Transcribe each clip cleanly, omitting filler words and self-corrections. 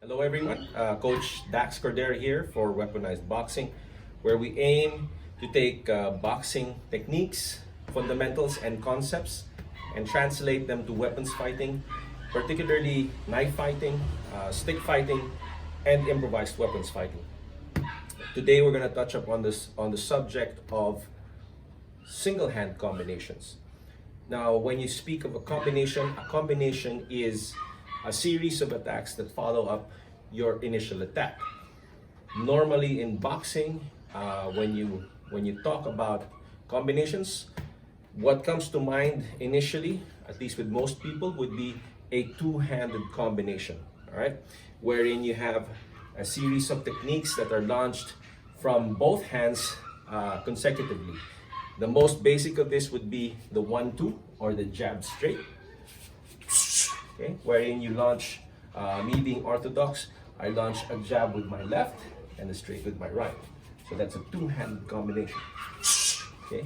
Hello everyone, Coach Dax Cordera here for Weaponized Boxing, where we aim to take boxing techniques, fundamentals and concepts and translate them to weapons fighting, particularly knife fighting, stick fighting, and improvised weapons fighting. Today we're going to touch up on the subject of single hand combinations. Now, when you speak of a combination is a series of attacks that follow up your initial attack. Normally in boxing, when you talk about combinations, what comes to mind initially, at least with most people, would be a two-handed combination, all right? Wherein you have a series of techniques that are launched from both hands consecutively. The most basic of this would be the 1-2 or the jab straight. Okay, wherein you launch, me being orthodox, I launch a jab with my left and a straight with my right. So that's a two-handed combination. Okay,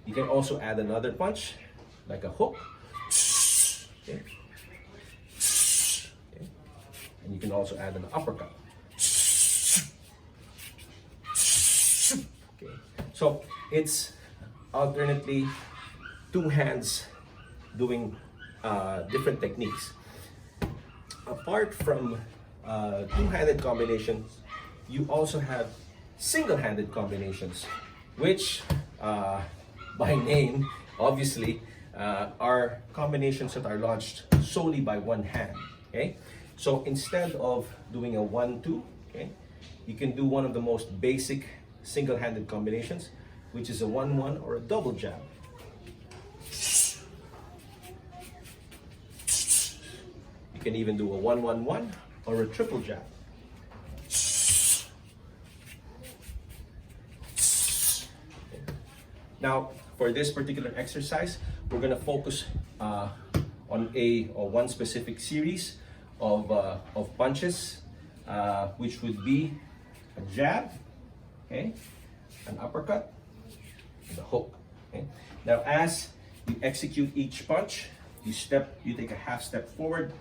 you can also add another punch, like a hook. Okay. Okay. And you can also add an uppercut. Okay, so it's alternately two hands doing different techniques. Apart from two-handed combinations, you also have single-handed combinations, which by name, obviously, are combinations that are launched solely by one hand. Okay, so instead of doing a 1-2, okay, you can do one of the most basic single-handed combinations, which is a 1-1 or a double jab. You can even do a 1-1-1 or a triple jab. Now, for this particular exercise, we're going to focus on one specific series of punches, which would be a jab, okay, an uppercut, and a hook. Okay. Now, as you execute each punch, you take a half step forward,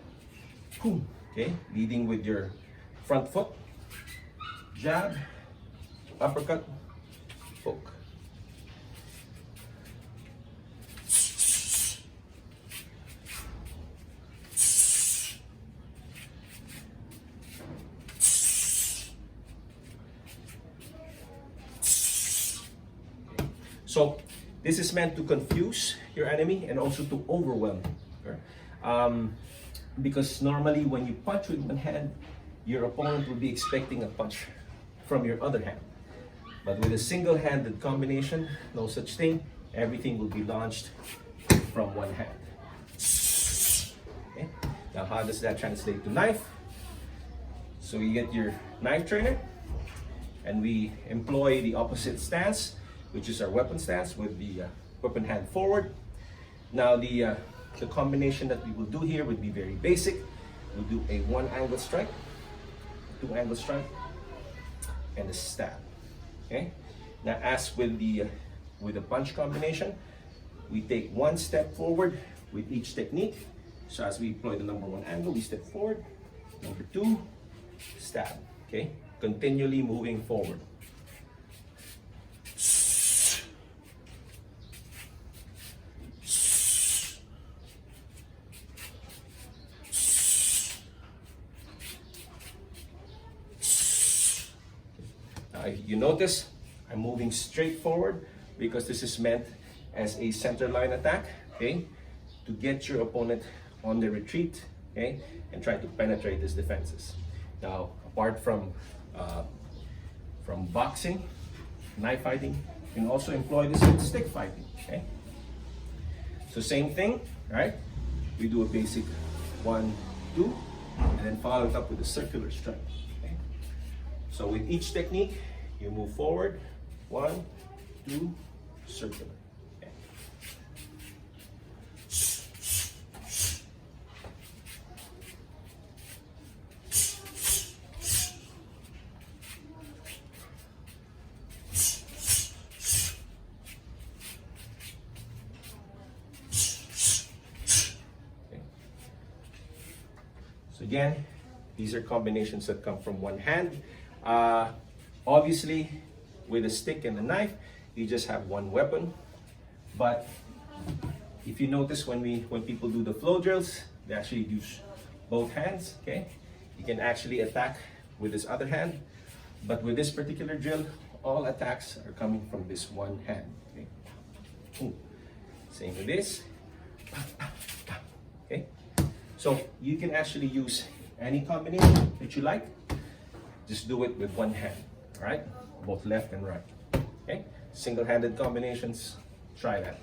boom, okay, leading with your front foot, jab, uppercut, hook. So this is meant to confuse your enemy and also to overwhelm him. Because normally when you punch with one hand, your opponent will be expecting a punch from your other hand. But with a single-handed combination, no such thing. Everything will be launched from one hand. Okay. Now, how does that translate to knife? So you get your knife trainer, and we employ the opposite stance, which is our weapon stance with the weapon hand forward. Now the combination that we will do here would be very basic. We'll do a one angle strike, two angle strike, and a stab. Okay. Now, as with the punch combination, we take one step forward with each technique. So as we employ the number one angle, we step forward. Number two, stab. Okay, continually moving forward. You notice I'm moving straight forward because this is meant as a center line attack, okay, to get your opponent on the retreat, okay, and try to penetrate his defenses. Now, apart from boxing, knife fighting, you can also employ this in stick fighting, okay. So same thing, right? We do a basic 1-2, and then follow it up with a circular strike. Okay? So with each technique, you move forward, 1, 2, circular. Okay. So again, These are combinations that come from one hand. Obviously, with a stick and a knife, you just have one weapon. But if you notice when people do the flow drills, they actually use both hands. Okay, you can actually attack with this other hand, but with this particular drill, all attacks are coming from this one hand. Okay, ooh. Same with this. Okay, so you can actually use any combination that you like. Just do it with one hand. All right, both left and right. Okay, single-handed combinations. Try that.